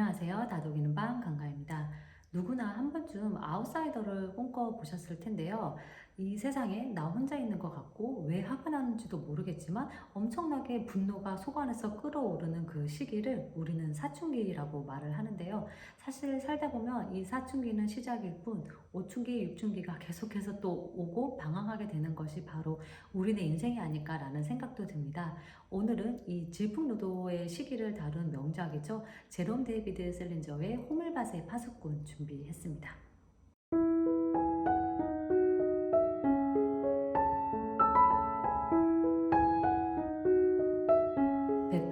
안녕하세요. 다독이는 방 강가입니다. 누구나 한 번쯤 아웃사이더를 꿈꿔보셨을 텐데요. 이 세상에 나 혼자 있는 것 같고 왜 화가 나는지도 모르겠지만 엄청나게 분노가 속 안에서 끓어오르는 그 시기를 우리는 사춘기라고 말을 하는데요. 사실 살다 보면 이 사춘기는 시작일 뿐 5춘기, 6춘기가 계속해서 또 오고 방황하게 되는 것이 바로 우리의 인생이 아닐까라는 생각도 듭니다. 오늘은 이 질풍노도의 시기를 다룬 명작이죠. 제롬 데이비드 셀린저의 호밀밭의 파수꾼 준비했습니다.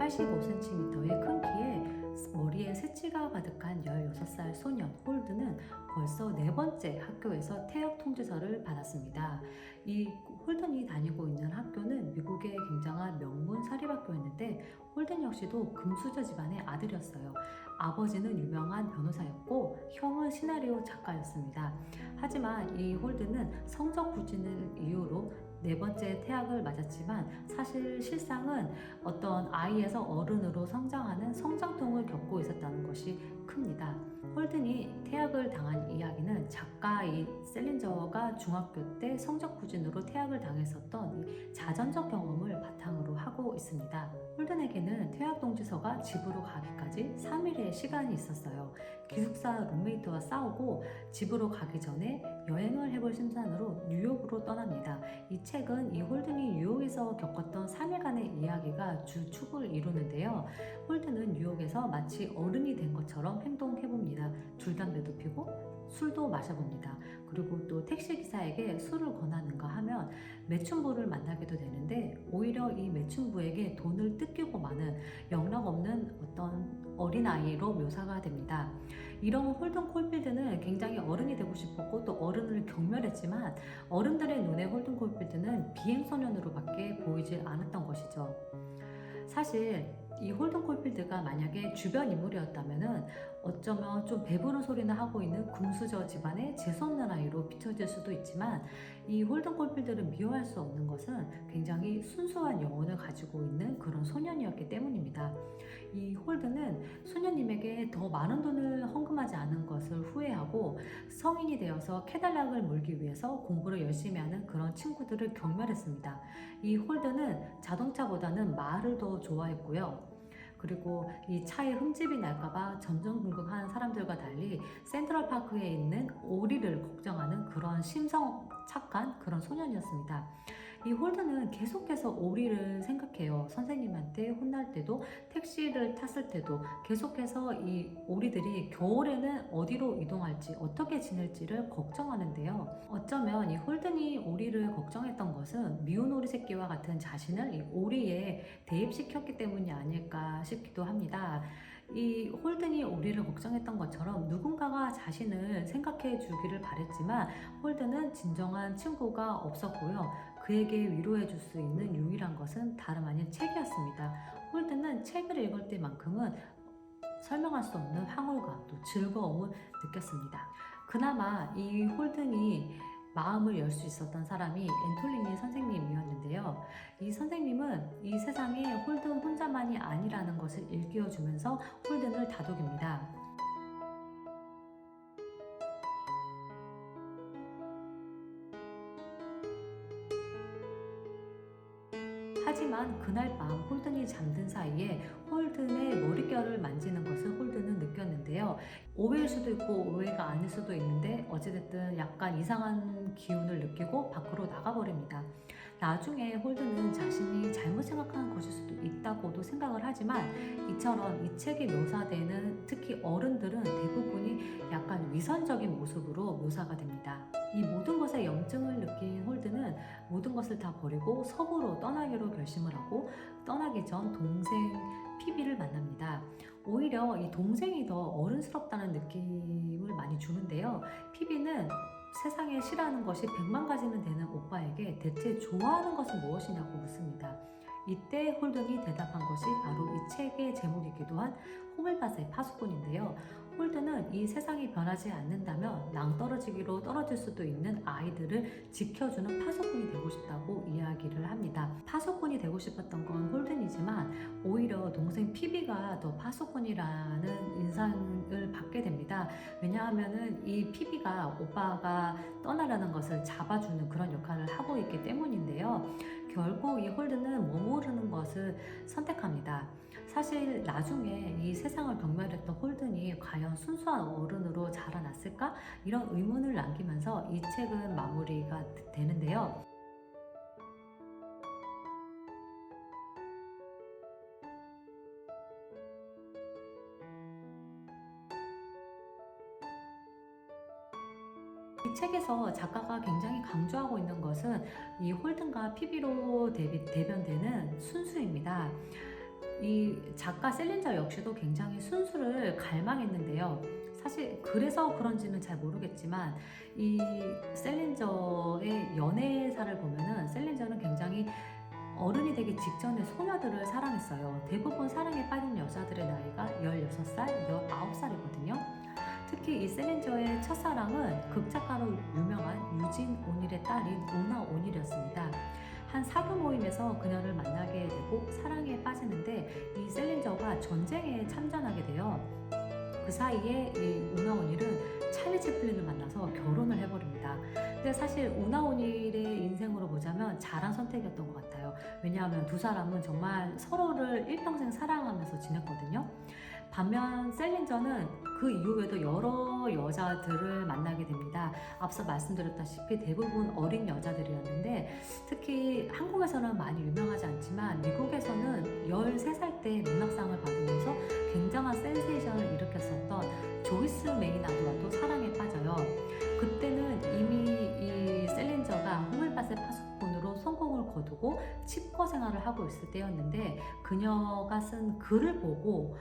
185cm의 큰 키에 머리에 새치가 가득한 16살 소년 홀드는 벌써 네 번째 학교에서 퇴학 통지서를 받았습니다. 이 홀든이 다니고 있는 학교는 미국의 굉장한 명문 사립학교였는데 홀든 역시도 금수저 집안의 아들이었어요. 아버지는 유명한 변호사였고 형은 시나리오 작가였습니다. 하지만 이 홀든은 성적 부진을 이유로 네 번째 퇴학을 맞았지만 사실 실상은 어떤 아이에서 어른으로 성장하는 성장통을 겪고 있었다는 것이 큽니다. 홀든이 퇴학을 당한 이야기는 작가 이 셀린저가 중학교 때 성적 부진으로 퇴학을 당했었던 이 자전적 경험을 바탕으로 하고 있습니다. 홀든에게는 퇴학 통지서가 집으로 가기까지 3일의 시간이 있었어요. 기숙사 룸메이트와 싸우고 집으로 가기 전에 여행을 해볼 심산으로 뉴욕으로 떠납니다. 이 책은 이 홀든이 뉴욕에서 겪었던 3일간의 이야기가 주 축을 이루는데요. 홀든은 뉴욕에서 마치 어른이 된 것처럼 행동해봅니다. 줄담배도 피고 술도 마셔봅니다. 그리고 또 택시기사에게 술을 권하는가 하면 매춘부를 만나게도 되는데 오히려 이 매춘부에게 돈을 뜯기고 마는 영락없는 어떤 어린아이로 묘사가 됩니다. 이런 홀든 콜필드는 굉장히 어른이 되고 싶었고 또 어른을 경멸했지만 어른들의 눈에 홀든 콜필드는 비행소년으로밖에 보이지 않았던 것이죠. 사실 이 홀든 콜필드가 만약에 주변 인물이었다면은 어쩌면 좀 배부른 소리나 하고 있는 금수저 집안의 재수없는 아이로 비춰질 수도 있지만 이 홀든 콜필드를 미워할 수 없는 것은 굉장히 순수한 영혼을 가지고 있는 그런 소년이었기 때문입니다. 이 홀든은 소년님에게 더 많은 돈을 헌금하지 않은 것을 후회하고 성인이 되어서 캐딜락을 몰기 위해서 공부를 열심히 하는 그런 친구들을 경멸했습니다. 이 홀든은 자동차보다는 말을 더 좋아했고요. 그리고 이 차에 흠집이 날까봐 전전긍긍하는 사람들과 달리 센트럴파크에 있는 오리를 걱정하는 그런 심성 착한 그런 소년이었습니다. 이 홀든은 계속해서 오리를 생각해요. 선생님한테 혼날 때도 택시를 탔을 때도 계속해서 이 오리들이 겨울에는 어디로 이동할지 어떻게 지낼지를 걱정하는데요. 어쩌면 이 홀든이 오리를 걱정했던 것은 미운 오리 새끼와 같은 자신을 이 오리에 대입시켰기 때문이 아닐까 싶기도 합니다. 이 홀든이 오리를 걱정했던 것처럼 누군가가 자신을 생각해 주기를 바랬지만 홀든은 진정한 친구가 없었고요. 그에게 위로해 줄 수 있는 유일한 것은 다름 아닌 책이었습니다. 홀든은 책을 읽을 때만큼은 설명할 수 없는 황홀감 또 즐거움을 느꼈습니다. 그나마 이 홀든이 마음을 열 수 있었던 사람이 앤톨리니 선생님이었는데요. 이 선생님은 이 세상에 홀든 혼자만이 아니라는 것을 일깨워주면서 홀든을 다독입니다. 하지만 그날 밤 홀든이 잠든 사이에 홀든의 머릿결을 만지는 것을 홀든은 느꼈는데요. 오해일 수도 있고 오해가 아닐 수도 있는데 어찌됐든 약간 이상한 기운을 느끼고 밖으로 나가버립니다. 나중에 홀든은 자신이 잘못 생각한 것일 수도 있다고도 생각을 하지만 이처럼 이 책에 묘사되는 특히 어른들은 대부분이 약간 위선적인 모습으로 묘사가 됩니다. 이 모든 것에 염증을 느낀 홀든은 모든 것을 다 버리고 서부로 떠나기로 결심을 하고 떠나기 전 동생 피비를 만납니다. 오히려 이 동생이 더 어른스럽다는 느낌을 많이 주는데요. 피비는 세상에 싫어하는 것이 100만 가지는 되는 오빠에게 대체 좋아하는 것은 무엇이냐고 묻습니다. 이때 홀든이 대답한 것이 바로 이 책의 제목이기도 한 호밀밭의 파수꾼인데요. 홀든은 이 세상이 변하지 않는다면 낭떠러지기로 떨어질 수도 있는 아이들을 지켜주는 파수꾼이 되고 싶다고 이야기를 합니다. 파수꾼이 되고 싶었던 건 홀든이지만 오히려 동생 피비가 더 파수꾼이라는 인상을 받게 됩니다. 왜냐하면은 이 피비가 오빠가 떠나라는 것을 잡아주는 그런 역할을 하고 있기 때문인데요. 결국 이 홀든은 머무르는 것을 선택합니다. 사실 나중에 이 세상을 경멸했던 홀든이 과연 순수한 어른으로 자라났을까? 이런 의문을 남기면서 이 책은 마무리가 되는데요. 이 책에서 작가가 굉장히 강조하고 있는 것은 이 홀든과 피비로 대변되는 순수입니다. 이 작가 셀린저 역시도 굉장히 순수를 갈망했는데요. 사실 그래서 그런지는 잘 모르겠지만 이 셀린저의 연애사를 보면은 셀린저는 굉장히 어른이 되기 직전에 소녀들을 사랑했어요. 대부분 사랑에 빠진 여자들의 나이가 16살, 19살이거든요. 특히 이 셀린저의 첫사랑은 극작가로 유명한 유진 오닐의 딸인 우나 오닐이었습니다. 한 사교 모임에서 그녀를 만나게 되고 사랑에 빠지는데 이 셀린저가 전쟁에 참전하게 돼요. 그 사이에 이 우나 오닐은 찰리 채플린을 만나서 결혼을 해버립니다. 근데 사실 우나 오닐의 인생으로 보자면 잘한 선택이었던 것 같아요. 왜냐하면 두 사람은 정말 서로를 일평생 사랑하면서 지냈거든요. 반면 셀린저는 그 이후에도 여러 여자들을 만나게 됩니다. 앞서 말씀드렸다시피 대부분 어린 여자들이었는데 특히 한국에서는 많이 유명하지 않지만 미국에서는 13살 때 문학상을 받으면서 굉장한 센세이션을 일으켰었던 조이스 메이나드와도 사랑에 빠져요. 그때는 이미 이 셀린저가 호밀밭의 파수꾼으로 성공을 거두고 칩거 생활을 하고 있을 때였는데 그녀가 쓴 글을 보고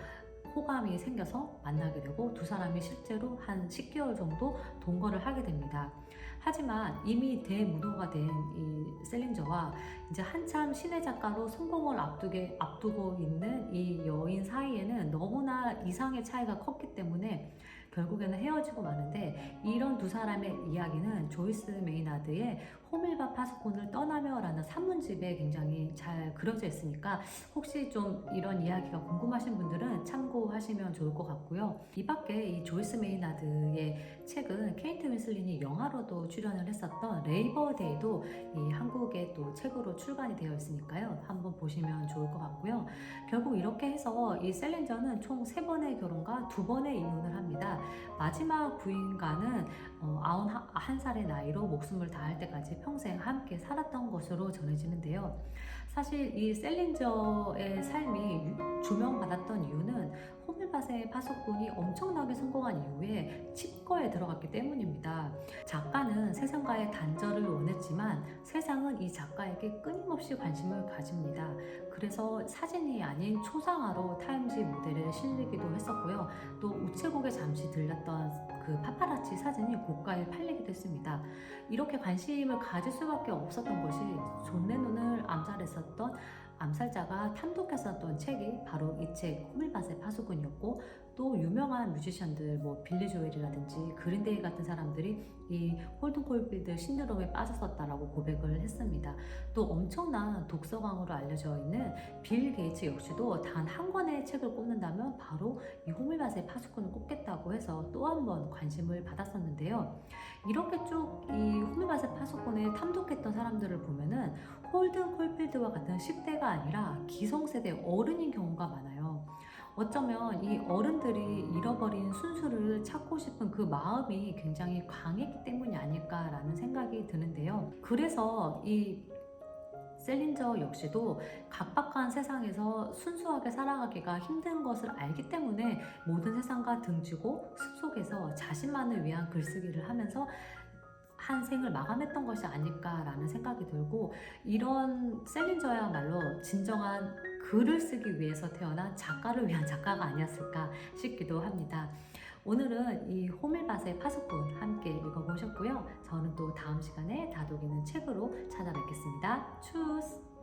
호감이 생겨서 만나게 되고 두 사람이 실제로 한 10개월 정도 동거를 하게 됩니다. 하지만 이미 대무도가 된 이 셀린저와 이제 한참 신의 작가로 성공을 앞두고 있는 이 여인 사이에는 너무나 이상의 차이가 컸기 때문에 결국에는 헤어지고 마는데 이런 두 사람의 이야기는 조이스 메이나드의 호밀밭 파수꾼을 떠나며라는 산문집에 굉장히 잘 그려져 있으니까 혹시 좀 이런 이야기가 궁금하신 분들은 참고하시면 좋을 것 같고요. 이 밖에 이 조이스 메이나드의 책은 케이트 윈슬릿이 영화로도 출연을 했었던 레이버데이도 이 한국에 또 책으로 출간이 되어 있으니까요. 한번 보시면 좋을 것 같고요. 결국 이렇게 해서 이 셀린저는 총 3번의 결혼과 2번의 이혼을 합니다. 마지막 부인과는 91살의 나이로 목숨을 다할 때까지 평생 함께 살았던 것으로 전해지는데요. 사실 이 셀린저의 삶이 조명받았던 이유는 호밀밭의 파수꾼이 엄청나게 성공한 이후에 칩거에 들어갔기 때문입니다. 작가는 세상과의 단절을 원했지만 세상은 이 작가에게 끊임없이 관심을 가집니다. 그래서 사진이 아닌 초상화로 타임지 모델에 실리기도 했었고요. 또 우체국에 잠시 들렸던 그 파파라치 사진이 고가에 팔리기도 했습니다. 이렇게 관심을 가질 수밖에 없었던 것이 존 레논을 암살했었던 암살자가 탐독했었던 책이 바로 이 책 호밀밭의 파수꾼이었고 또 유명한 뮤지션들 뭐 빌리 조엘이라든지 그린데이 같은 사람들이 이 홀든 콜필드 신드롬에 빠졌었다라고 고백을 했습니다. 또 엄청난 독서광으로 알려져 있는 빌 게이츠 역시도 단 한 권의 책을 꼽는다면 바로 이 호밀밭의 파수꾼을 꼽겠다고 해서 또 한 번 관심을 받았었는데요. 이렇게 쭉 이 호밀밭의 파수꾼을 탐독했던 사람들을 보면은 홀든 콜필드와 같은 10대가 아니라 기성세대 어른인 경우가 많아요. 어쩌면 이 어른들이 잃어버린 순수를 찾고 싶은 그 마음이 굉장히 강했기 때문이 아닐까라는 생각이 드는데요. 그래서 이 셀린저 역시도 각박한 세상에서 순수하게 살아가기가 힘든 것을 알기 때문에 모든 세상과 등지고 숲속에서 자신만을 위한 글쓰기를 하면서 한 생을 마감했던 것이 아닐까라는 생각이 들고 이런 셀린저야말로 진정한 글을 쓰기 위해서 태어난 작가를 위한 작가가 아니었을까 싶기도 합니다. 오늘은 이 호밀밭의 파수꾼 함께 읽어보셨고요. 저는 또 다음 시간에 다독이는 책으로 찾아뵙겠습니다. 추스!